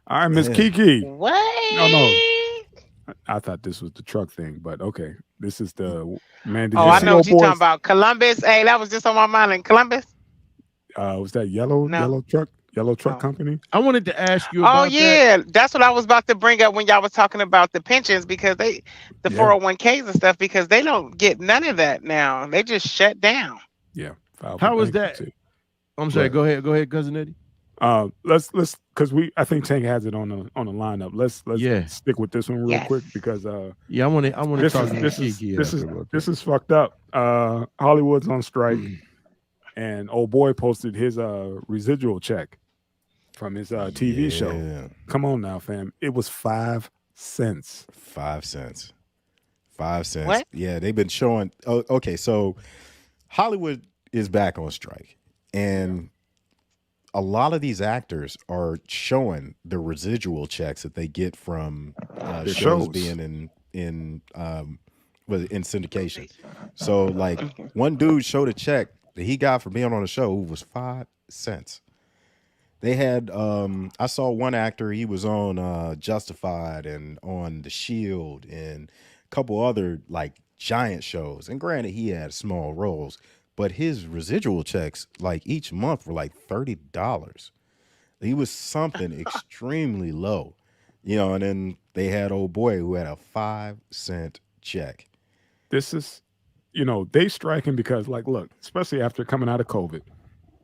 All right, Miss Man. Kiki. No, no. What? I thought this was the truck thing, but okay. This is the man. Did Oh, you I see know what old you talking boys? about. Columbus. Hey, that was just on my mind in Columbus. Was that yellow No. yellow truck Oh. company? I wanted to ask you Oh about that. yeah, that's what I was about to bring up when y'all was talking about the pensions because the Yeah, 401ks and stuff because they don't get none of that now. They just shut down. yeah. Filed for How was that? bankruptcy. I'm sorry. But Go ahead, cousin Eddie. let's because I think Tank has it on the lineup. Let's Yeah, stick with this one real Yes. quick because yeah. I want to this talk is to this is Kiki this is after about this that. is fucked up. Hollywood's on strike, and old boy posted his residual check from his TV show. Yeah. Come on now, fam. It was 5 cents. 5 cents. 5 cents. What? Yeah, they've been showing. Oh, okay, so Hollywood is back on strike, and a lot of these actors are showing the residual checks that they get from Their shows shows. being in syndication. So like one dude showed a check that he got for being on a show was 5 cents. They had I saw one actor, he was on Justified and on The Shield and a couple other like giant shows. And granted he had small roles, but his residual checks like each month were like $30. He was something extremely low. And then they had old boy who had a 5 cent check. This is, they striking because, like, look, especially after coming out of COVID,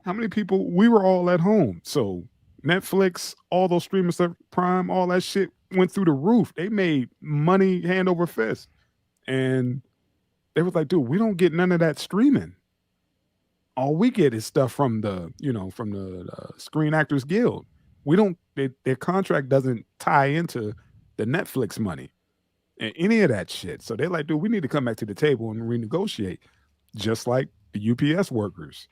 how many people we were all at home? So Netflix, all those streaming stuff, Prime, all that shit went through the roof. They made money hand over fist, and they was like, dude, we don't get none of that streaming. All we get is stuff from the Screen Actors Guild. We don't their contract doesn't tie into the Netflix money and any of that shit. So they're like, dude, we need to come back to the table and renegotiate. Just like the UPS workers.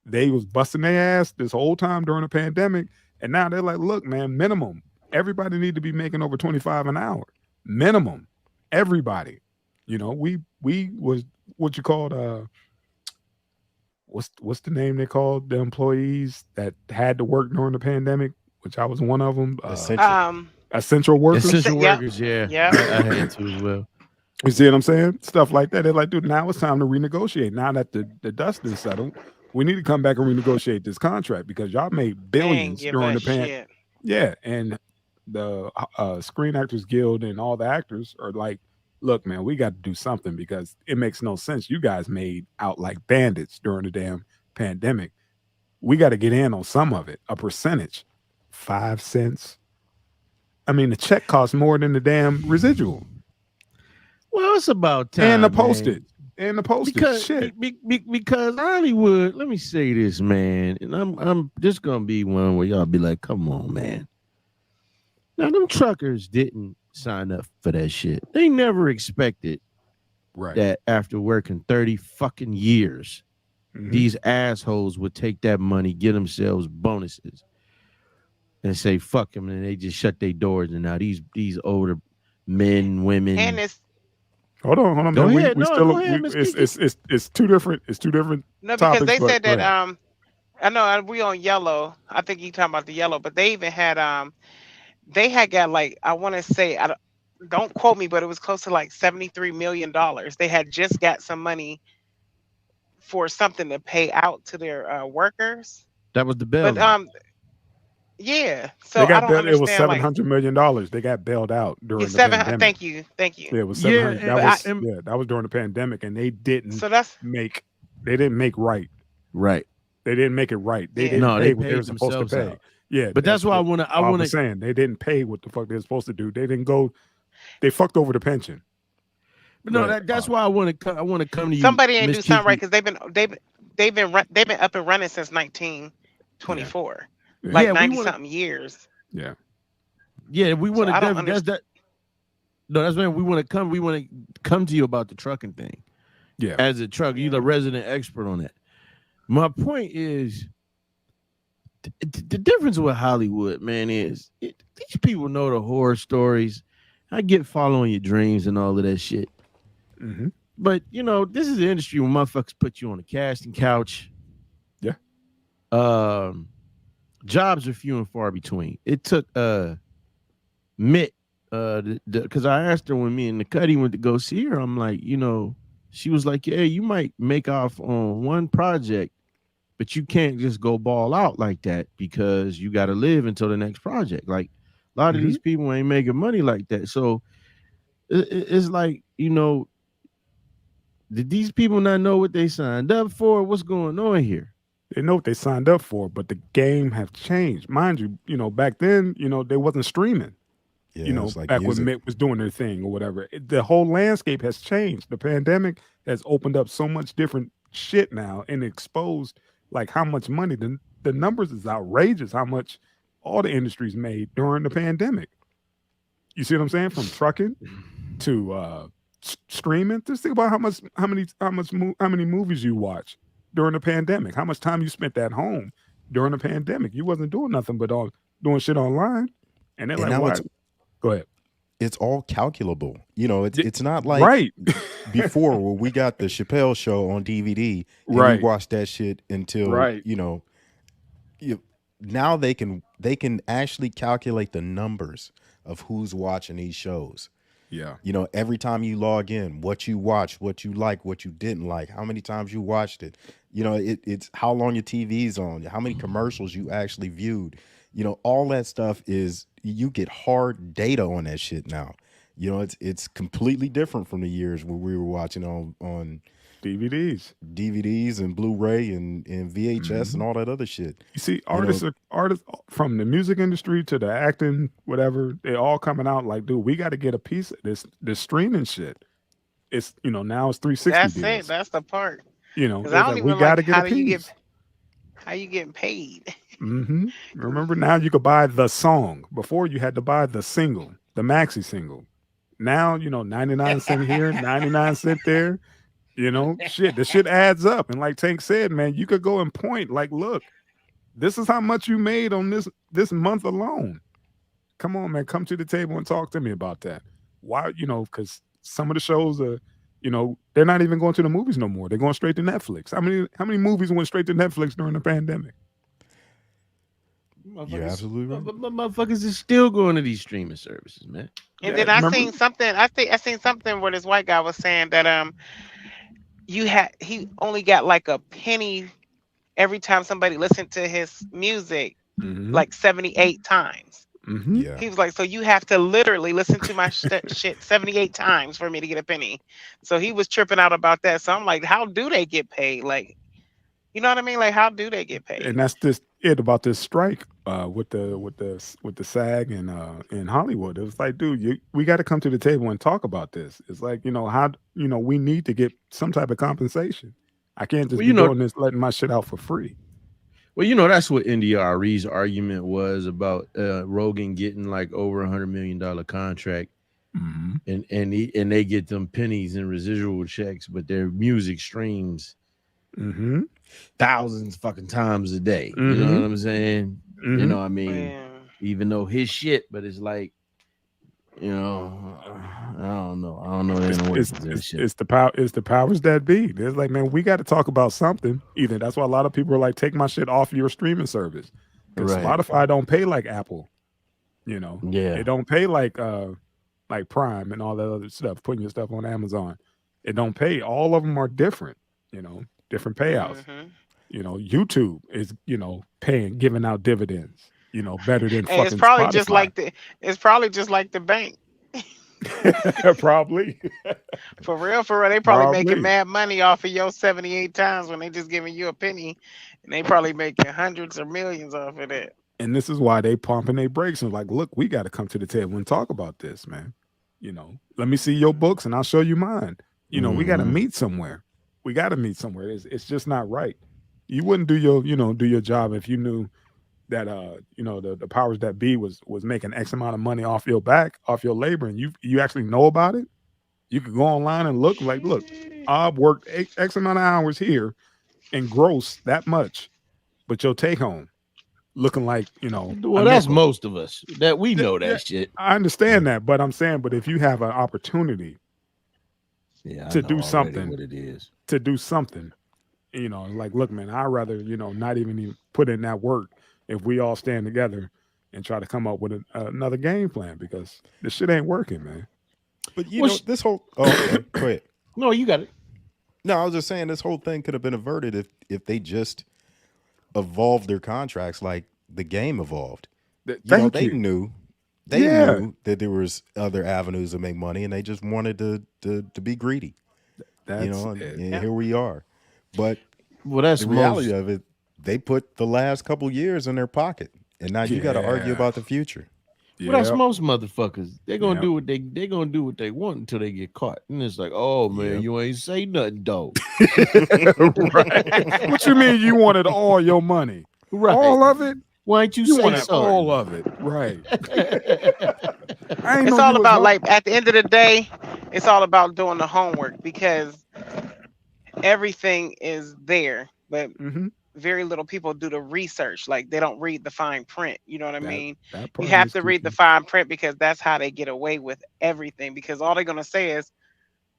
They was busting their ass this whole time during the pandemic. And now they're like, look, man, minimum. Everybody need to be making over 25 an hour. Minimum. Everybody. We was what you called what's the name they called the employees that had to work during the pandemic, which I was one of them. Essential. Essential workers. Essential Yep. workers. Yeah, Yep. I had to as well. You see what I'm saying? Stuff like that. They're like, dude, now it's time to renegotiate. Now that the dust is settled, we need to come back and renegotiate this contract because y'all made They ain't billions give during a the pan. shit. Yeah, and the Screen Actors Guild and all the actors are like, look, man, we got to do something because it makes no sense. You guys made out like bandits during the damn pandemic. We got to get in on some of it, a percentage. 5 cents. I mean, the check costs more than the damn residual Well, it's about time, and the man. postage. And the postage. Because Shit. because Hollywood. Let me say this, man, and I'm just gonna be one where y'all be like, come on, man. Now them truckers didn't sign up for that shit. They never expected Right. that after working 30 fucking years, Mhm. these assholes would take that money, get themselves bonuses, and say fuck them, and they just shut their doors. And now these older men, women. And it's Hold on, Go man. ahead. We No, still go ahead, Miss Kiki. it's two different no because topics, they but said go that ahead. I know we on yellow. I think you talking about the yellow, but they even had they had got like I want to say don't quote me, but it was close to like $73 million. They had just got some money for something to pay out to their workers. That was the But bailment. yeah. They So I got don't bailed. It was understand like $700 million. They got bailed out yeah, during the seven. pandemic. Thank you, thank you. Yeah, it was Yeah, 700. and, But I That was during the pandemic, and they didn't so that's make they didn't make right. right. They didn't make it right. They yeah. didn't No, they pay what they were paid supposed to themselves pay. out. Yeah, But that's why I I want was to. saying. They didn't pay what the fuck they were supposed to do. They didn't go. They fucked over the pension. Go No, ahead. that's why I want to. I want to come to you, Somebody ain't Miss do something right Kiki. because they've been up and running since 1924, Yeah, like Yeah, we 90 want to. something years. yeah, Yeah, we So want I don't to. That's understand. that. No, that's when we want to come. We want to come to you about the trucking thing yeah. as a trucker. You're the resident expert on that. My point is the difference with Hollywood, man, is these people know the horror stories. I get following your dreams and all of that shit. Hmm. But this is the industry where motherfuckers put you on a casting couch. Yeah. Jobs are few and far between. It took Mitt, because I asked her when me and the Cuddy went to go see her, I'm like, she was like, yeah, you might make off on one project, but you can't just go ball out like that because you got to live until the next project. Like a lot of these people ain't making money like that. So it's like, did these people not know what they signed up for? What's going on here? They know what they signed up for, but the game have changed. Mind you, back then, they wasn't streaming. Yeah, it's like back when music. Mitt was doing their thing or whatever. The whole landscape has changed. The pandemic has opened up so much different shit now and exposed like how much money the numbers is outrageous. How much all the industries made during the pandemic. You see what I'm saying? From trucking to streaming. Just think about how many movies you watch during the pandemic. How much time you spent at home during the pandemic. You wasn't doing nothing but doing shit online. And they're And like, now why? Go ahead. it's all calculable. It's not like Right. before where we got the Chappelle show on DVD and Right. we watched that shit until Right. now they can actually calculate the numbers of who's watching these shows. Yeah. Every time you log in, what you watched, what you like, what you didn't like, how many times you watched it. It's how long your TV's on, how many commercials you actually viewed. All that stuff you get hard data on that shit now. It's completely different from the years where we were watching on DVDs and Blu-ray and VHS and all that other shit. You see, artists from the music industry to the acting, whatever, they all coming out like, dude, we got to get a piece of this streaming shit. It's now it's 360 That's deals. it. That's the part. It's Because I don't like, even we got to like get a piece. how you getting paid. Remember, now you could buy the song. Before you had to buy the single, the maxi single. Now 99 cent here, 99 cent there. Shit, the shit adds up. And like Tank said, man, you could go and point like, look, this is how much you made on this month alone. Come on, man, come to the table and talk to me about that. Why? Because some of the shows are, they're not even going to the movies no more. They're going straight to Netflix. How many movies went straight to Netflix during the pandemic? You're absolutely right. But motherfuckers is still going to these streaming services, man. And Yeah, then I remember? seen something. I seen something where this white guy was saying that he only got like a penny every time somebody listened to his music like 78 times. Yeah. He was like, so you have to literally listen to my shit 78 times for me to get a penny. So he was tripping out about that. So I'm like, how do they get paid? Like, you know what I mean? Like, how do they get paid? And that's just it about this strike with the SAG and in Hollywood. It was like, dude, we got to come to the table and talk about this. It's like, how we need to get some type of compensation. I can't just be doing this, letting my shit out for free. Well, that's what NDRE's argument was about Rogan getting like over $100 million contract, and they get them pennies and residual checks, but their music streams thousands fucking times a day. You know what I'm saying? I mean, even though his shit, but it's like, I don't know. It's the powers that be. It's like, man, we got to talk about something. Either that's why a lot of people are like, take my shit off your streaming service. Because Spotify don't pay like Apple. It don't pay like Prime and all that other stuff. Putting your stuff on Amazon, it don't pay. All of them are different. Different payouts. YouTube is giving out dividends. Better than fucking it's probably Spotify. It's probably just like the bank. Probably. For real, they probably making mad money off of your 78 times when they just giving you a penny, and they probably making hundreds or millions off of that. And this is why they pumping their brakes and like, look, we got to come to the table and talk about this, man. Let me see your books and I'll show you mine. We got to meet somewhere. It's just not right. You wouldn't do your job if you knew that the powers that be was making X amount of money off your back, off your labor, and you actually know about it. You could go online and look, I've worked X amount of hours here and gross that much, but your take home looking like, well, that's most of us that we know that shit. I understand that, but I'm saying, but if you have an opportunity to do something, what it is, like, look, man, I'd rather, not even put in that work if we all stand together and try to come up with another game plan because this shit ain't working, man. But you Well, know, this whole okay, go ahead. No, you got it. No, I was just saying this whole thing could have been averted if they just evolved their contracts like the game evolved. You know, Thank you. they Yeah, knew that there was other avenues to make money, and they just wanted to be greedy. You that's know, it. and Yeah. here we are. But Well, that's the reality most. of it, they put the last couple years in their pocket, and now you got to argue Yeah, about the future. Well, that's yep, most motherfuckers. They're gonna yep. do what they gonna do what they want until they get caught. And it's like, oh man, Yep. you ain't say nothing, though. Right. What you mean you wanted all your money? Right. All of it? Why ain't you You say wanted something? all of it. Right. I ain't It's know all you was about help. like at the end of the day, it's all about doing the homework because everything is there, but Hmm. very little people do the research. Like they don't read the fine print. You know what I That mean? that You part have is to read the kiki. fine print because that's how they get away with everything. Because all they're gonna say is,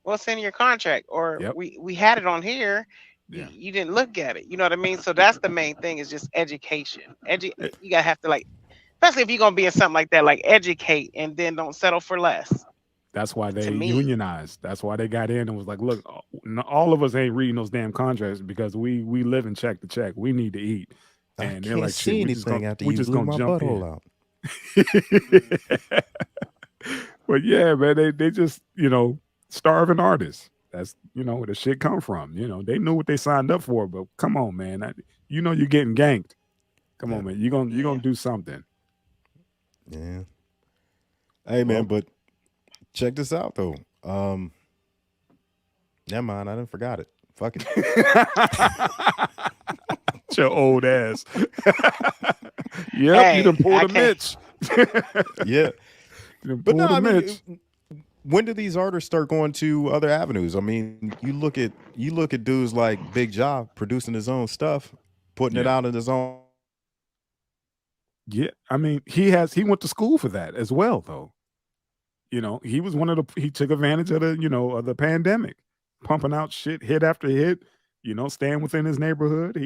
"What's in your contract?" or Yep. "We had it on here. Yeah. You didn't look at it." You know what I mean? So that's the main thing is just education. Eh, You gotta have to like, especially if you're gonna be in something like that, like educate and then don't settle for less. That's why To they me, unionized. That's why they got in and was like, look, all of us ain't reading those damn contracts because we live in check to check. We need to eat. I And they're can't like, shit, see anything after we you just blew gonna my jump in. butthole out. But yeah, man, they just, starving artists. That's where the shit come from. They knew what they signed up for, but come on, man. You're getting ganked. Come Yeah, on, man. You're gonna yeah. do something. yeah. Hey, man, Well, but check this out though. Never mind, I didn't forgot it. Fuck it. your old ass. Yep, you Hey, done pulled I a can't. Mitch. Yeah, You done but no, pulled a I mean, Mitch. when do these artists start going to other avenues? I mean, you look at dudes like Big Job producing his own stuff, putting it Yeah. out in his own. Yeah. I mean, he went to school for that as well, though. He was he took advantage of the pandemic, pumping out shit hit after hit, staying within his neighborhood.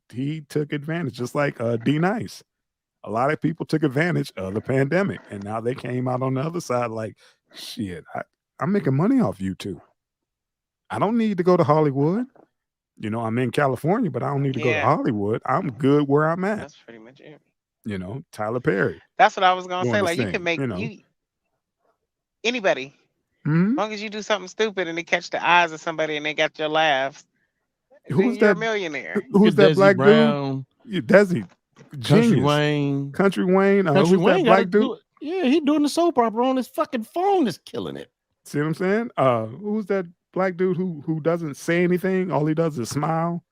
He took advantage, just like D Nice. A lot of people took advantage of the pandemic, and now they came out on the other side like, shit, I'm making money off YouTube. I don't need to go to Hollywood. I'm in California, but I don't need to go to Yeah, Hollywood. I'm good where I'm at. that's pretty much it. Tyler Perry That's what I was gonna doing say. his Like you can thing. make you anybody, Mhm. as long as you do something stupid and they catch the eyes of somebody and they got your laughs, then Who's you're a that? millionaire. Who's that Desi black dude? Brown, Desi, Country genius. Wayne. Country Wayne. Country Who's that Wayne got to black dude? do it. Yeah, he doing the soap opera on his fucking phone. Is killing it. See what I'm saying? Who's that black dude who doesn't say anything? All he does is smile.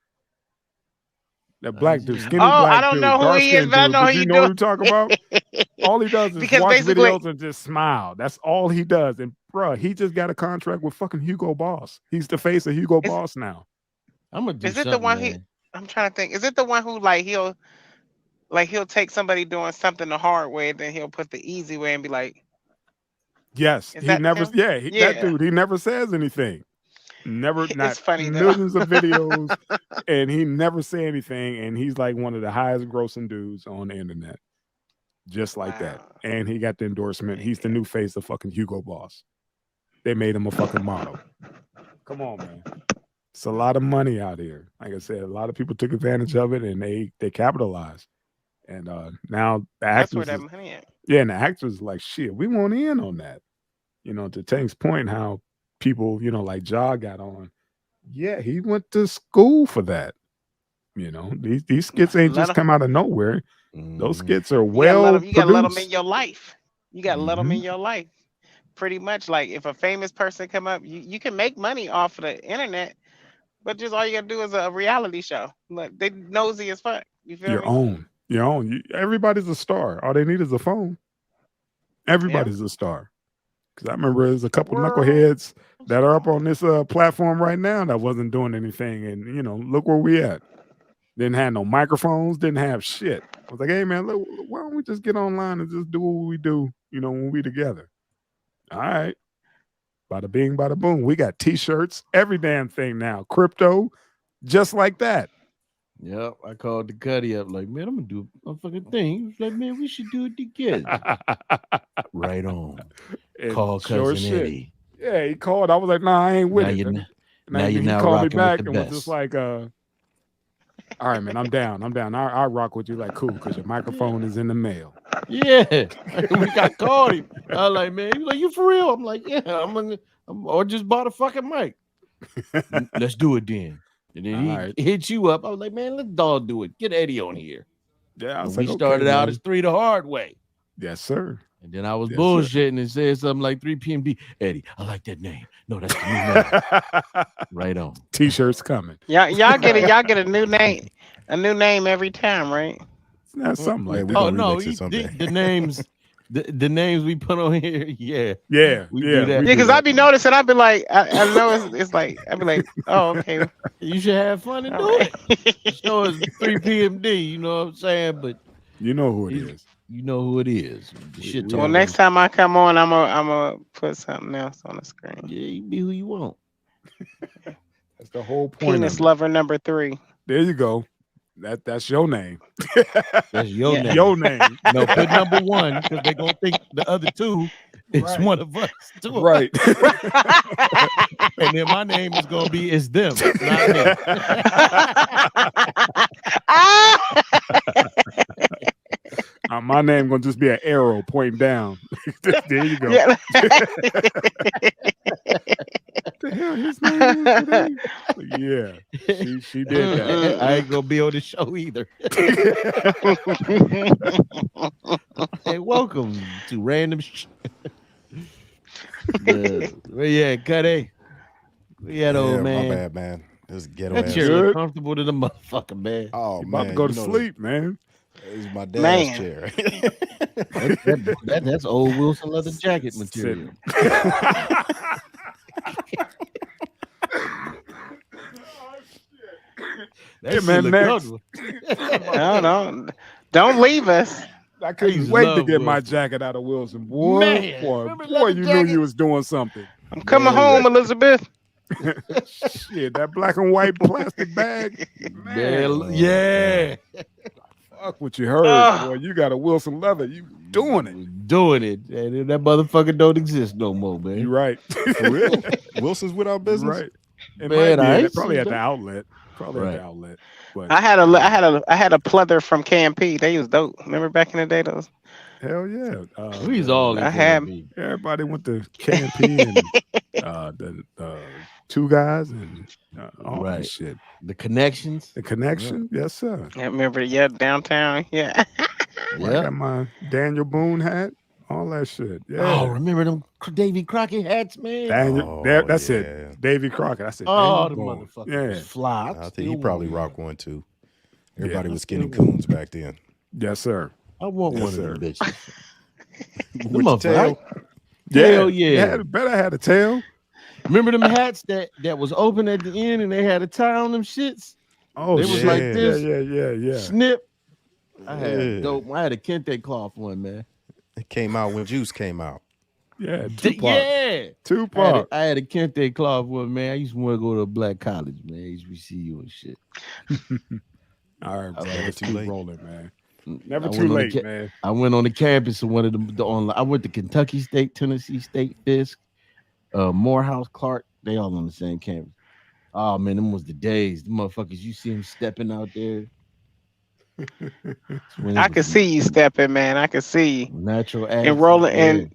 That black dude, I skinny Oh, I black don't know dude, who dark he is, skinned but I dude. know But who you you know what do. I'm talking about? All he does is Because watch basically, videos and just smile. That's all he does. And bruh, he just got a contract with fucking Hugo Boss. He's the face of Hugo is Boss now. am gonna do is it the something, one he? man. I'm trying to think. Is it the one who he'll take somebody doing something the hard way, then he'll put the easy way and be like, Yes, "Is he that never. him?" Yeah, that Yeah, dude. He never says anything. Never, not it's funny though. millions of videos, and he never say anything. And he's like one of the highest grossing dudes on the internet, just like that. Wow. And he got the endorsement. Hey, He's the new face of fucking Hugo Boss. They made him a fucking model. Come on, man. It's a lot of money out here. Like I said, a lot of people took advantage of it, and they capitalized. And now the that's where actors that is money at. yeah, and the actors is like shit. We want in on that. To Tank's point, how people like Ja got on. Yeah, he went to school for that. These skits ain't Let just them. come out of nowhere. Those Mhm. skits are You gotta let well them. You gotta let them in produced. your life. You gotta let them Hmm. in your life. Pretty much, like if a famous person come up, you can make money off of the internet, but just all you gotta do is a reality show. Like they nosy as fuck. You feel Your me? own, your own. Everybody's a star. All they need is a phone. Yeah. Everybody's a star. Because I remember there's a The couple world. knuckleheads that are up on this platform right now that wasn't doing anything, and look where we at. Didn't have no microphones. Didn't have shit. I was like, hey man, look, why don't we just get online and just do what we do? When we together. All right. Bada bing, bada boom. We got t-shirts, every damn thing now. Crypto, just like that. Yep, I called the Cuddy up like, man, I'm gonna do a motherfucking thing. He was like, man, we should do it together. Right on. And Call sure cousin shit. Eddie. Yeah, he called. I was like, nah, I ain't with Now it. you're And now then you're he now called me rocking with back the and was just best. like, all right, man, I'm down. I rock with you like cool because your microphone is in the mail. Yeah, we got called him. I was like, man, he was like, you for real? I'm like, yeah, or just bought a fucking mic. Let's do it then. And then he All right. hit you up. I was like, man, let's all do it. Get Eddie on here. Yeah, I was And we like, started okay, out man. as 3 the hard way. Yes, sir. And then I was Yes, sir. bullshitting and said something like 3 PMD. Eddie, I like that name. No, that's the new name. Right on. T-shirts coming. Y'all get a new name every time, right? That's something Yeah, like we that. Oh gonna no, remix it someday. the names, the names we put on here, yeah. Yeah, We do yeah. that. we Yeah, do because that. I be noticing. I be like, I know it's like, I be like, oh, okay. You should have fun and All do right. it. So it's 3 PMD, you know what I'm saying? But You know who it He's- is. you know who it is. The shit we- Well, talking. next time I come on, I'm gonna put something else on the screen. Yeah, you be who you want. That's the whole point. Penis of it. lover number 3. There you go. That's your name. That's your Yeah. name. Your name. No, put number 1 because they're gonna think the other 2 is Right. one of us. Too. Right. And then my name is gonna be it's them, not me. My name gonna just be an arrow pointing down. There you go. Yeah. The hell his name is today? Yeah, she did that. I ain't gonna be on the show either. Hey, welcome to random. Where you at, Cuddy? Where you at, old Yeah, man? my bad, man. This ghetto That ass. chair Good. look comfortable to the motherfucker, man. Oh About man, to go to you know sleep, man. This is my dad's Man. chair. That's old Wilson leather jacket material. That Yeah, shit man, look next. comfortable. No, don't leave us. I couldn't used to wait to love get my Wilson. jacket out of Wilson. Boy, Man, boy, remember boy, leather you knew jacket? you was doing something. I'm coming Man. home, Elizabeth. Shit, that black and white plastic bag. Man, Man, yeah. fuck what you heard, Ugh. boy. You got a Wilson leather. You doing it. Doing it. And that motherfucker don't exist no more, man. You right. For real? Wilson's without business. Right. It Man, might be. I At, ain't probably seen at the that. outlet. Probably at Right. the outlet. But I had a pleather from KMP. They was dope. Remember back in the day, those? hell yeah. He's all in I have- KMP. Everybody went to KMP and the two guys and all Right. that shit. The connections. The connection, yes sir. I remember, downtown. Yeah. I Yeah. got my Daniel Boone hat, all that shit. Yeah. Oh, remember them Davy Crockett hats, man? Daniel, Oh, that's yeah. it. Davy Crockett. I said, Oh, the Daniel Boone. motherfucker Yeah. was fly. I think still he probably want rocked one too. Yeah. Everybody was skinny coons back then. Yes, sir. I want Yes, one sir. of them bitches. With Them the motherfuckers. tail. Hell yeah. Better had a tail. Remember them hats that was open at the end and they had a tie on them shits? Oh, They was shit. like this. Yeah. Snip. I had Yeah. dope. I had a kente cloth one, man. It came out when Juice came out. Yeah, Tupac. Yeah. Tupac. I had a kente cloth one, man. I used to want to go to a black college, man. HBCU and shit. All right, bro. Never Let's too keep late. rolling, man. Never I too went on late, the man. I went on the campus of one of the online. I went to Kentucky State, Tennessee State, Fisk, Morehouse, Clark. They all on the same campus. Oh man, them was the days. The motherfuckers, you see them stepping out there. I could see you stepping, man. I could see you. Natural And rolling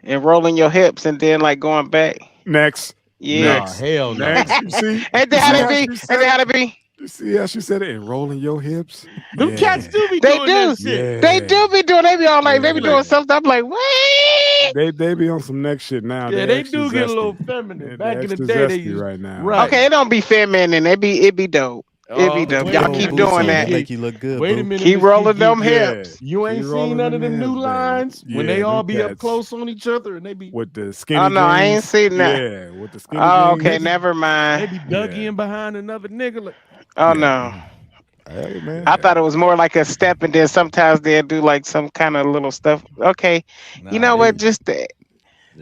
and rolling your hips and then like going back. Next. Yeah. Next. Hell no. Next. You see? Ain't that how they be? Ain't that how they be? You see how she said it? And rolling your hips. Them Yeah. cats do be They doing do. that shit. Yeah. They do be doing. They be all like, they be Yeah. doing something. I'm like, what? They be on some next shit now. Yeah, They're they extra do get a zesty. little feminine. Yeah, Back they're in the extra day, they zesty used right now. Right. Okay, it don't be feminine. It be dope. It be dope. wait Y'all a keep minute. doing That that. make you look good. Wait a boo. minute. Keep Miss rolling Kiki. them Yeah. hips. You ain't Keep seen rolling none of them them new hips, baby. lines when Yeah, they all them be up cats. close on each other and they be With the skinny Oh no, I ain't jeans. seen that. Yeah, with the skinny Oh, jeans. okay, never they mind. be Dougieing behind another nigga. Like, Oh Yeah. no. Hey man. I thought it was more like a step, and then sometimes they'll do like some kind of little stuff. Okay, you know what? Just the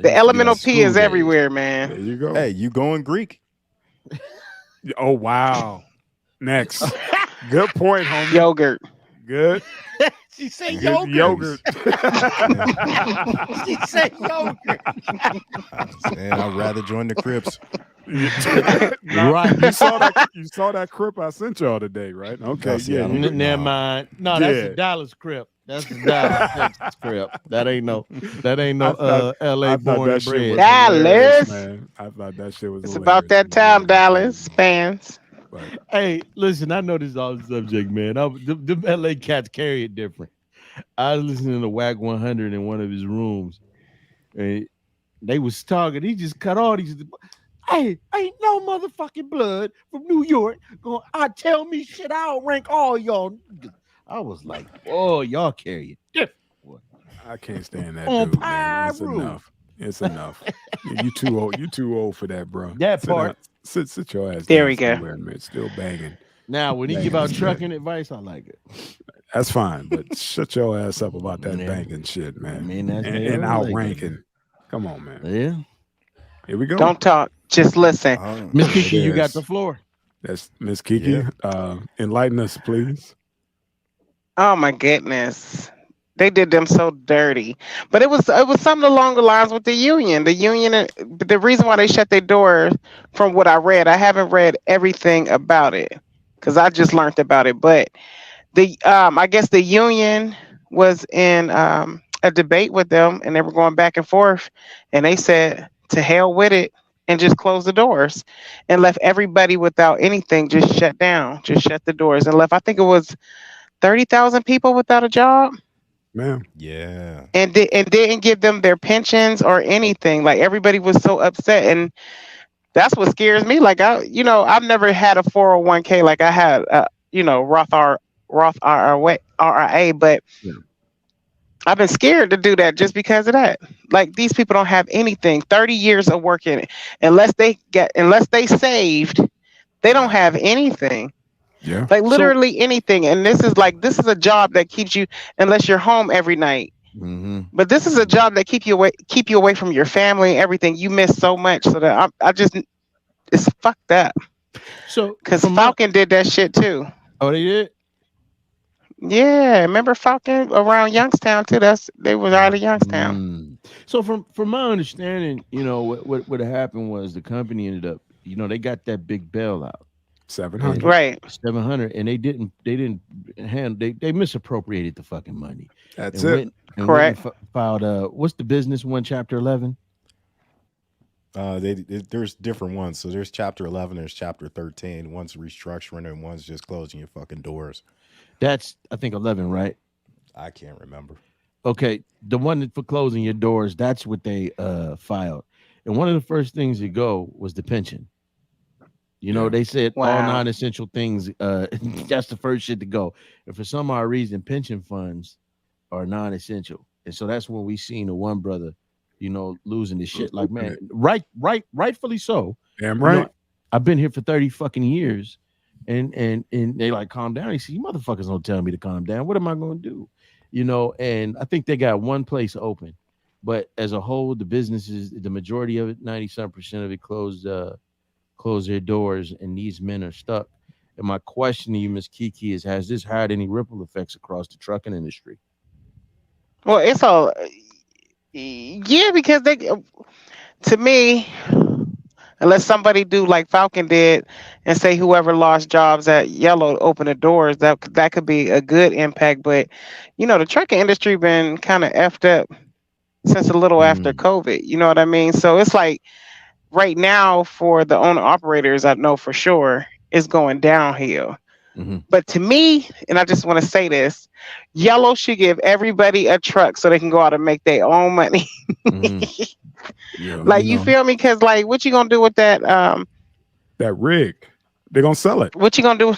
elemental P is everywhere, man. There you go. Hey, you going Greek? Oh wow. Next. Good point, homie. Yogurt. Good. She say Good yogurt. yogurt. She say yogurt. Man, I'd rather join the Crips. Nah, Right. You saw that crip I sent y'all today, right? Okay. see, Yeah. I don't- Never mind. No, that's Yeah. the Dallas Crip. That's the Dallas Texas Crip. That ain't no I thought- LA I thought born that and shit bred. was Dallas. hilarious, man. I thought that shit was It's hilarious. about that time, Dallas fans. But Hey, listen, I know this is all the subject, man. The LA cats carry it different. I was listening to WAC 100 in one of his rooms, and they was talking. He just cut all these. Hey, ain't no motherfucking blood from New York going. Tell me shit. I'll rank all y'all. I was like, oh, y'all carry it different. I can't stand that On dude, man. It's Pyro. enough. It's enough. Yeah, you too old. You too old for that, bro. That Sit part. down. Sit your ass There down we go. somewhere, man. Still banging. Now, when he Man, give out that's trucking advice, I like it. That's fine, but shut your ass up about that Yeah. banking shit, man. I mean, that's and their outranking. Come on, man. Yeah, Here we go. Don't talk. Just listen. Miss It Kiki, you got is. the floor. That's Miss Kiki. Yeah. Enlighten us, please. Oh my goodness. They did them so dirty. But it was something along the lines with the union. The union, the reason why they shut their doors, from what I read, I haven't read everything about it because I just learned about it. But the I guess the union was in a debate with them, and they were going back and forth, and they said to hell with it and just close the doors and left everybody without anything, just shut down, just shut the doors and left. I think it was 30,000 people without a job, Ma'am. Yeah. and didn't give them their pensions or anything. Like everybody was so upset, and that's what scares me. Like I've never had a 401k like I had, Roth RRA, but Yeah. I've been scared to do that just because of that. Like these people don't have anything. 30 years of working, unless they saved, they don't have anything. Yeah. Like literally anything. And this is a job that keeps you, unless you're home every night. Mm-hmm. But this is a job that keep you away from your family and everything. You miss so much. So that it's fucked up. So, Because Falcon did that shit too. oh, they did. Yeah, remember Falcon around Youngstown too? They was out of Youngstown. So, from my understanding, what happened was the company ended up, they got that big bailout. 700. Right. 700, and they didn't handle. They misappropriated the fucking money. That's and it. went Correct. and filed what's the business one, Chapter 11? There's different ones. So there's Chapter 11, there's Chapter 13. One's restructuring, and one's just closing your fucking doors. That's, I think, 11, right? I can't remember. Okay, the one for closing your doors. That's what they filed, and one of the first things to go was the pension. They said all Wow. non-essential things. That's the first shit to go. And for some odd reason, pension funds are non-essential, and so that's when we seen the one brother, losing his shit. Like, man, rightfully so. Damn right. I've been here for 30 fucking years, and they like calm down. He said, "You motherfuckers don't tell me to calm down. What am I going to do?" And I think they got one place open, but as a whole, the businesses, the majority of it, 90% of it closed their doors, and these men are stuck. And my question to you, Miss Kiki, is: has this had any ripple effects across the trucking industry? Well, it's all because to me, unless somebody do like Falcon did and say whoever lost jobs at Yellow open the doors, that could be a good impact. But the trucking industry been kind of effed up since a little after COVID. You know what I mean? So it's like right now for the owner operators, I know for sure it's going downhill. Mm-hmm. But to me, and I just want to say this, Yellow should give everybody a truck so they can go out and make their own money. Yeah. Like, you feel me? Because like, what you gonna do with that? That rig, they're gonna sell it. What you gonna do?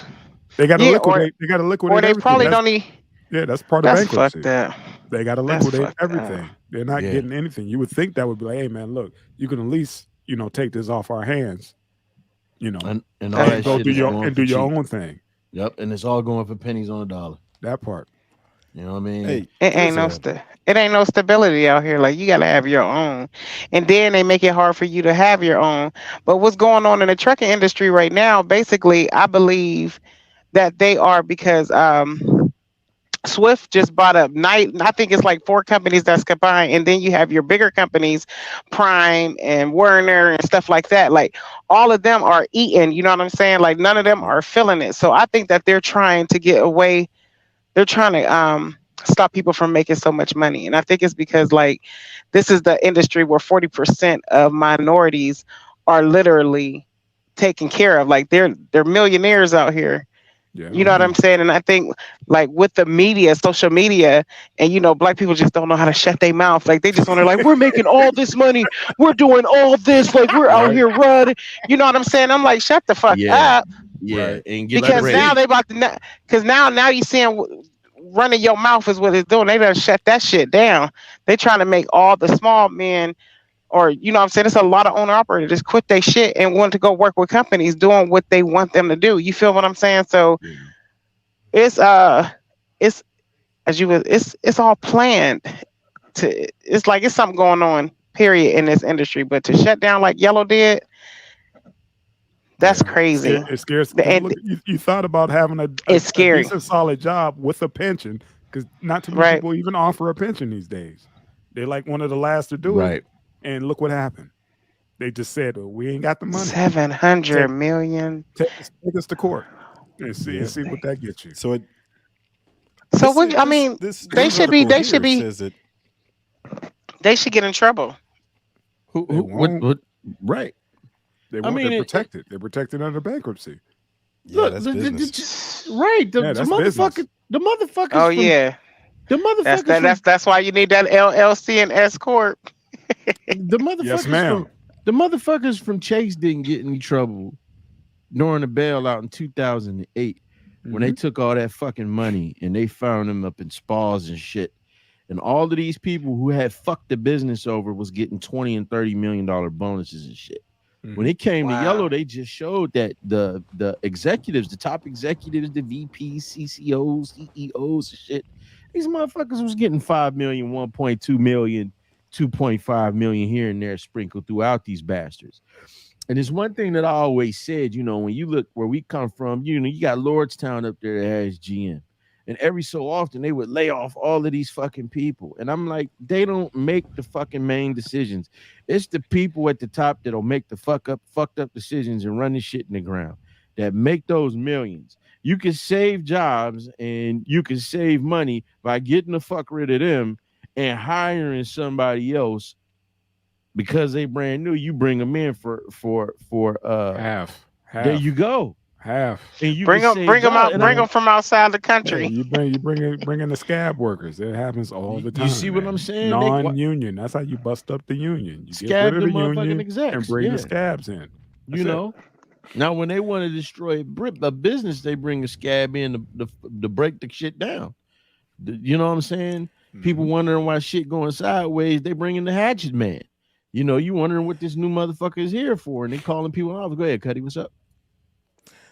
They got to Yeah, liquidate. They got to liquidate. Or they everything. probably That's- don't need. Yeah, that's part of That's bankruptcy. fucked up. They got to That's liquidate fucked up. everything. They're not getting anything. You would think that would be like, hey man, look, you can at least take this off our hands. And all and that go shit do is your going and for do your cheap. own thing. Yep, and it's all going for pennies on a dollar. That part. You know what I mean? Hey, It ain't no stability out here. Like, you gotta have your own, and then they make it hard for you to have your own. But what's going on in the trucking industry right now? Basically, I believe that they are because Swift just bought up Night. I think it's like four companies that's combined, and then you have your bigger companies, Prime and Werner and stuff like that. Like all of them are eating. You know what I'm saying? Like none of them are feeling it. So I think that they're trying to get away. They're trying to stop people from making so much money, and I think it's because like this is the industry where 40% of minorities are literally taken care of. Like they're millionaires out here. Yeah. You know what I'm saying? And I think like with the media, social media, and black people just don't know how to shut their mouth. Like they just want to like, we're making all this money, we're doing all this, like we're out Right. here running. You know what I'm saying? I'm like, shut the fuck Yeah. up. Yeah, Right. and get Because ready. now they about to, because now you seeing running your mouth is what it's doing. They done shut that shit down. They trying to make all the small men, or you know what I'm saying, it's a lot of owner operators just quit their shit and want to go work with companies doing what they want them to do. You feel what I'm saying? So Yeah. it's as you was it's all planned to, it's like it's something going on period in this industry, but to shut down like Yellow did, that's Yeah. crazy. It scares. 'Cause And look, you thought about having a it's scary, decent, solid job with a pension, because not too many right? people even offer a pension these days. They're like one of the last to do it, Right. and look what happened. They just said, "Oh, we ain't got the money. 700 Take, million. take us to court and Yeah. see what that gets you." So So what, I mean, this they should be article here says that they should get in trouble. Who? They What? won't. What? Right. They I won't. mean, They're protected. They're protected under bankruptcy. yeah, look, that's the, business. right. The, Yeah, the that's motherfucker. business. The motherfuckers Oh from yeah, the motherfuckers from that's why you need that LLC and S corp. the Yes, motherfuckers ma'am. from the motherfuckers from Chase didn't get any trouble during the bailout in 2008 when they Mhm. took all that fucking money and they found them up in spas and shit. And all of these people who had fucked the business over was getting 20 and $30 million bonuses and shit. When Mhm. it came to Yellow, Wow. they just showed that the executives, the top executives, the VPs, CCOs, CEOs, and shit, these motherfuckers was getting 5 million, 1.2 million, 2.5 million here and there sprinkled throughout these bastards. And it's one thing that I always said, when you look where we come from, you got Lordstown up there that has GM. And every so often they would lay off all of these fucking people. And I'm like, they don't make the fucking main decisions. It's the people at the top that'll make the fucked up decisions and run the shit in the ground that make those millions. You can save jobs and you can save money by getting the fuck rid of them and hiring somebody else because they brand new. You bring them in for Half. there you go. Half. And you can Bring them, save jobs. And bring them from outside the Yeah, country. you bring in the scab workers. It happens all the time. you see what man. I'm saying? Non-union. That's how you bust up the union. You get Scab rid of the the motherfucking union execs, and bring yeah. the scabs in. That's You it. know. Now, when they want to destroy a business, they bring a scab in to break the shit down. You know what I'm saying? People Mhm. wondering why shit going sideways. They bring in the hatchet man. You wondering what this new motherfucker is here for, and they calling people off. Go ahead, Cuddy. What's up?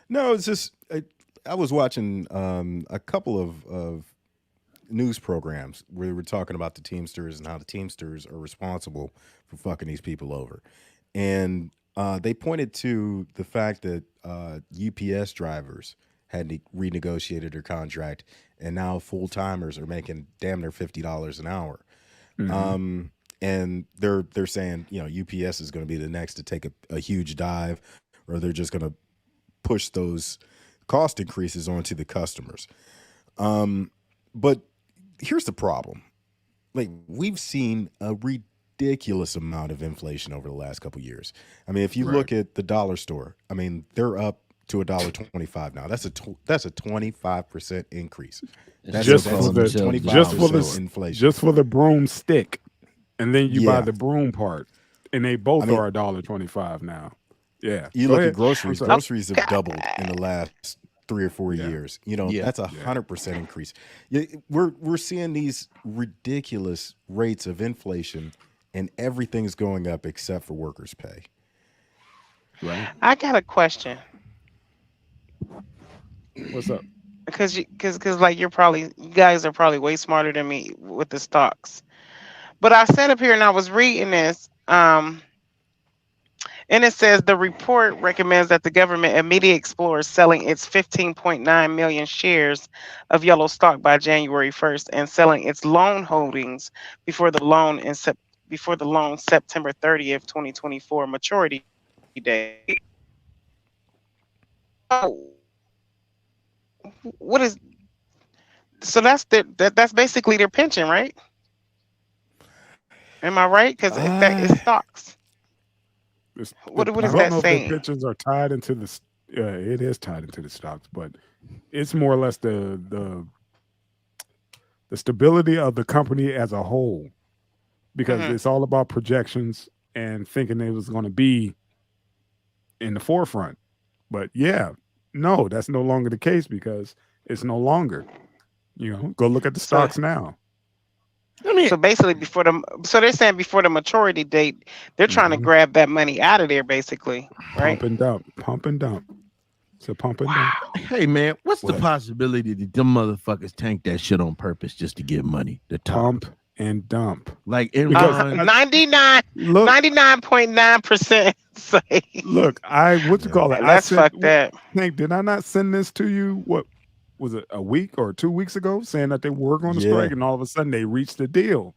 No, it's just I was watching a couple of news programs where they were talking about the Teamsters and how the Teamsters are responsible for fucking these people over, and they pointed to the fact that UPS drivers had renegotiated their contract, and now full timers are making damn near $50 an hour. Mhm. And they're saying, UPS is going to be the next to take a huge dive, or they're just going to push those cost increases onto the customers. But here's the problem. Like, we've seen a ridiculous amount of inflation over the last couple of years. I mean, if you Right. look at the dollar store, I mean, they're up to $1.25 now. That's a 25% increase. That's Just They for call the themselves 25% the inflation. just for the broomstick, and then you buy Yeah. the broom part, and they both I mean, are $1.25 now. Yeah, you go look at ahead. I'm groceries. sorry. Groceries have doubled in the last 3 or 4 Yeah, years. Yeah. That's yeah. 100% increase. Yeah, we're seeing these ridiculous rates of inflation, and everything's going up except for workers' pay. Right. I got a question What's up? because like you guys are probably way smarter than me with the stocks. But I sat up here and I was reading this. And it says the report recommends that the government immediately explores selling its 15.9 million shares of Yellow stock by January 1st and selling its loan holdings before the loan before the loan September 30th, 2024 maturity date. Oh, what is so that's basically their pension, right? Am I right? Because that is stocks. What I is don't that know if their saying? pensions are tied into the. It is tied into the stocks, but it's more or less the stability of the company as a whole, because Mhm. it's all about projections and thinking it was going to be in the forefront. But yeah, no, that's no longer the case because it's no longer. Go look at the So stocks now. I mean, so basically so they're saying before the maturity date, they're trying to Mhm. grab that money out of there basically, right? Pump and dump, pump and dump. It's a pump and dump. Wow. hey man, what's the What? possibility that them motherfuckers tank that shit on purpose just to get money? The top, Pump and dump. like Because Enron. 99.9% say look, what you Yeah. call it? I that's sent. fucked up. Hank, did I not send this to you? What was it? A week or 2 weeks ago, saying that they were going to Yeah. strike, and all of a sudden they reached a deal,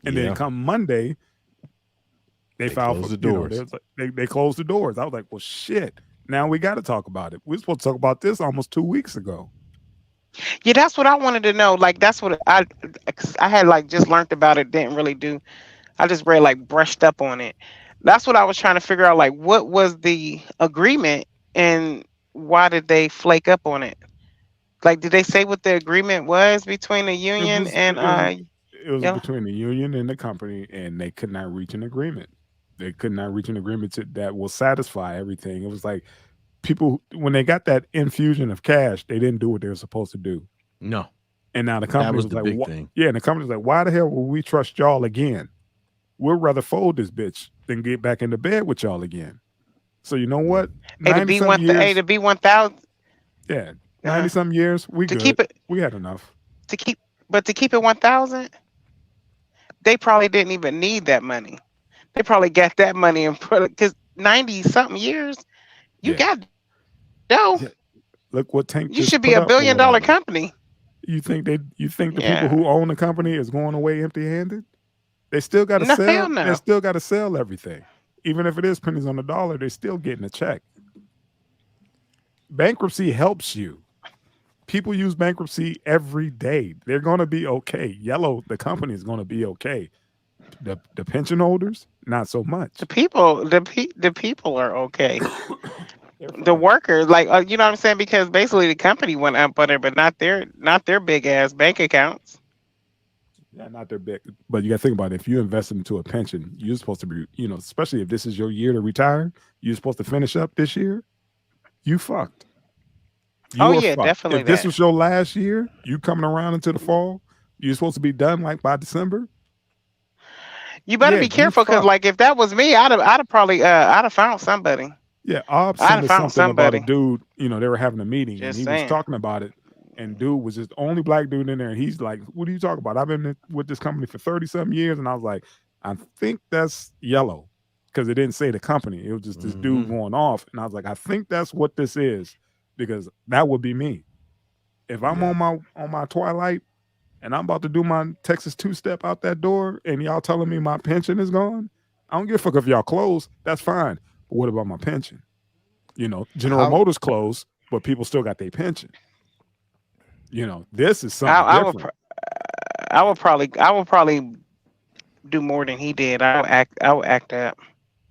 and then Yeah. come Monday, they filed closed for the doors. they closed the doors. I was like, well, shit. Now we got to talk about it. We're supposed to talk about this almost 2 weeks ago. Yeah, that's what I wanted to know. Like that's what I had like just learned about it, didn't really do. I just read like brushed up on it. That's what I was trying to figure out. Like, what was the agreement and why did they flake up on it? Like, did they say what the agreement was between the It union was and it was it was yeah? between the union and the company, and they could not reach an agreement. They could not reach an agreement that will satisfy everything. It was like people when they got that infusion of cash, they didn't do what they were supposed to do. No, And now the that company was was the like, big thing. yeah, and the company's like, why the hell will we trust y'all again? We'd rather fold this bitch than get back into bed with y'all again. So you know what? A to 90 B some one A years, to B 1,000 yeah, 90 uh, some years, we to good. keep it We had enough. to keep to keep it 1,000. They probably didn't even need that money. They probably got that money and put it because 90 something years you Yeah. got dough. Yeah. Look what Tank You just should be put a up or billion-dollar whatever. company. You think the people Yeah. who own the company is going away empty handed? They still got to No, hell sell. They no. still got to sell everything. Even if it is pennies on the dollar, they're still getting a check. Bankruptcy helps you. People use bankruptcy every day. They're going to be okay. Yellow, the company is going to be okay. The pension holders, not so much. The people are okay. They're The fine. workers, like you know what I'm saying, because basically the company went up on it, but not their big ass bank accounts. Yeah, not their big. But you got to think about it. If you invest into a pension, you're supposed to be, especially if this is your year to retire, you're supposed to finish up this year. You fucked. Oh You are yeah, fucked. definitely If this that. was your last year, you coming around into the fall, you're supposed to be done like by December. You better Yeah, be you careful because fucked. like if that was me, I'd have probably I'd have found somebody. Yeah, Ob I'd sent have us found something about a somebody. dude. They were having a meeting and Just he was saying. talking about it. And dude was just the only black dude in there. And he's like, "What are you talking about? I've been with this company for 30 some years." And I was like, "I think that's Yellow," because it didn't say the company. It was just this dude Mhm. going off. And I was like, "I think that's what this is," because that would be me if I'm Yeah. on my twilight and I'm about to do my Texas two step out that door, and y'all telling me my pension is gone. I don't give a fuck if y'all close. That's fine. But what about my pension? General How Motors closed, but people still got their pension. This is I, something I would different. pr- I would probably do more than he did. I would act up.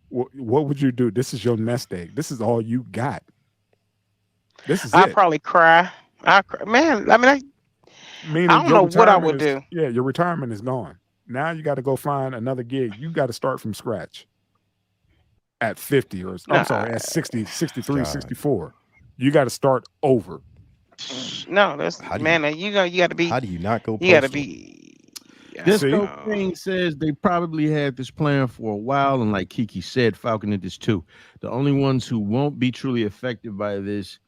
What would you do? This is your nest egg. This is all you got. This is I'd it. probably cry. Man, I mean I Meaning don't your know what I retirement would is do. yeah, your retirement is gone. Now you got to go find another gig. You got to start from scratch at 50 or I'm Nah, sorry, at 60, 63, God? 64. You got to start over. no, that's How do you man. You got to be. how do you not go You got to postal? be. See? Disco Oh. King says they probably had this plan for a while, and like Kiki said, Falcon did this too. The only ones who won't be truly affected by this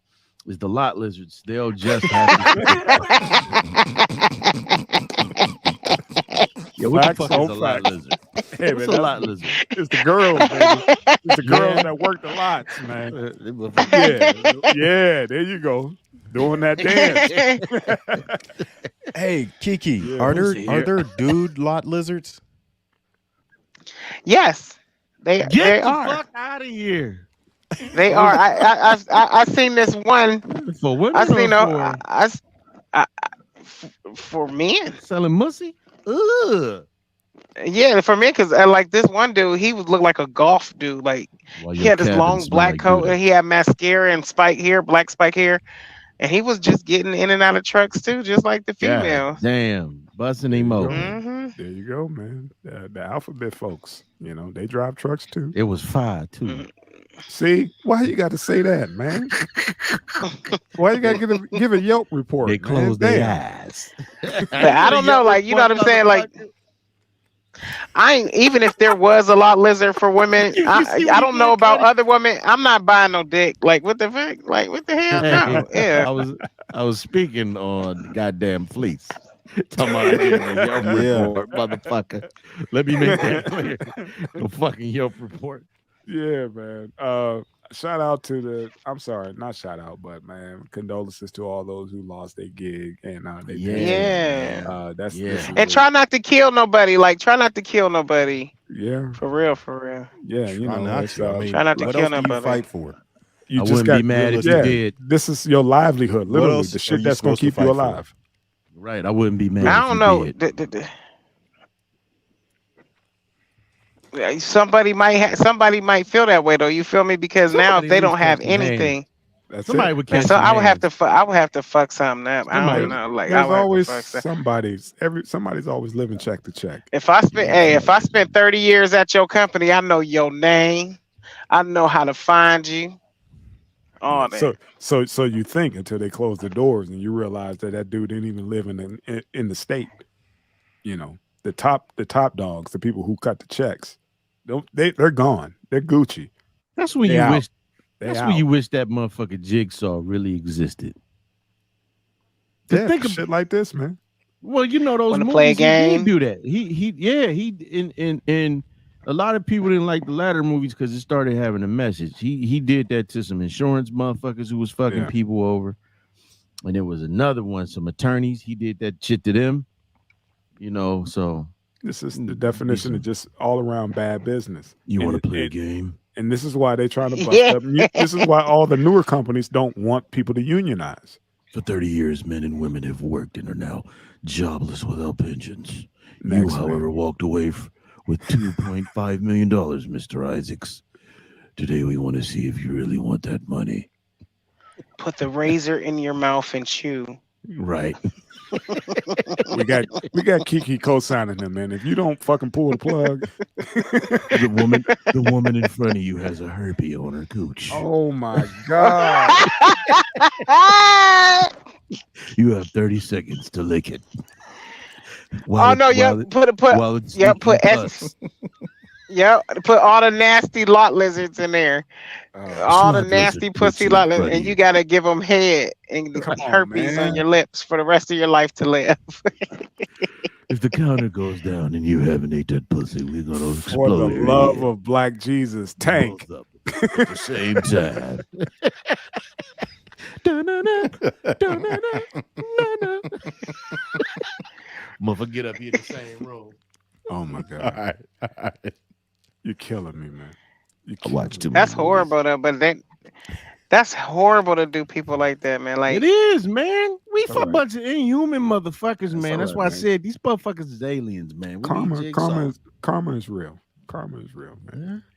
is the lot lizards. They'll just have to. Yo, what the Facts fuck is on a lot facts. lizard? Hey, What's man, a lot lizard? it's the girls, baby. It's the girls Yeah. that work the lots, man. Them motherfuckers- Yeah, there you go. Doing that dance. Hey, Kiki, Yeah. are Pussy there here. dude lot lizards? Yes, they Get the are. fuck out of here. They are. I seen this one. For I women seen or a for for men. selling mussy? Ugh. Yeah, for men, because like this one dude, he would look like a golf dude. Like While he your had this cabin long smell black like coat Buddha. and he had mascara and spike hair, black spike hair, and he was just getting in and out of trucks too, just like the God females. damn, busting There him you go. open. Hmm There you go, man. The alphabet folks, they drive trucks too. It was fire too. Mhm. See, why you got to say that, man? Why you got to give a Yelp report? They man? closed their Damn. eyes. But I don't know, like you know what I'm saying, like. I ain't even if there was a lot lizard for women. You see I what I he don't know did, about Cuddy? other women. I'm not buying no dick. Like what the fuck? Like what the hell? No. Hey, Yeah. I was speaking on goddamn fleece. Talking about I give him a Yelp Yeah. report, motherfucker. Let me make that clear. The fucking Yelp report. Yeah, man. Shout out to I'm sorry, not shout out, but man, condolences to all those who lost their gig and they Yeah. that's Yeah. this is And try not to kill nobody. Like try not to kill nobody. yeah, For real, for real. yeah, Try not it's, to. I mean, Try not to what kill else do you nobody. fight for? you I just wouldn't got be mad if you yeah, did. this is your livelihood, What literally else the are shit you that's gonna supposed to keep you fight for? alive. Right. I wouldn't be mad I if don't you know. did. Somebody might feel that way though. You feel me? Because now if Somebody they lose don't have fucking hand. anything, That's Somebody it. would man, catch so some I would have hands. to. I would have to fuck something up. I Somebody- don't know. Like I There's would have to always fuck something. somebody's always living check to check. If I spent, hey, if I spent 30 years at your company, I know your name. I know how to find you. All that. So you think until they close the doors and you realize that dude didn't even live in the state. The top dogs, the people who cut the checks, they're gone. They're Gucci. That's when They you out. wish. They That's out. when you wish that motherfucker Jigsaw really existed. To Yeah, think for of, shit like this, man. well, you know those Wanna movies. play a He game? did do that. In a lot of people didn't like the latter movies because it started having a message. He did that to some insurance motherfuckers who was fucking Yeah. people over, and there was another one, some attorneys. He did that shit to them. So This is the definition of just all around bad business. you want And to play a it- game? And this is why they trying to bust Yeah. up. This is why all the newer companies don't want people to unionize. For 30 years, men and women have worked and are now jobless without pensions. Next, You, however, walked away with $2.5 million, Mr. Isaacs. Today, we want to see if you really want that money. Put the razor in your mouth and chew. Right. we got Kiki co-signing him, man. If you don't fucking pull the plug, The woman in front of you has a herpy on her cooch. oh my god. You have 30 seconds to lick it. Oh no, yep. Put it's yep, put leaking pus. yep, put all the nasty lot lizards in there. All the Slot nasty lizard pussy puts lot in front lizards, of and you. you gotta give them head and Come on, herpes man. on your lips for the rest of your life to live. If the counter goes down and you haven't ate that pussy, we're gonna For explode. the your love head. of Black Jesus, Tank. Both of them at the same time. Da-na-na, da-na-na, na-na. Motherfucker, get up here in the same room. Oh my All god, right. All right. you're killing me, man. You I watch too That's many movies. horrible though, but that's horrible to do people like that, man. Like It is, man. We It's for a alright. bunch of inhuman motherfuckers, man. That's alright, why I man. said these motherfuckers is aliens, man. We need Jigsaw. Karma is real. Karma is real, man.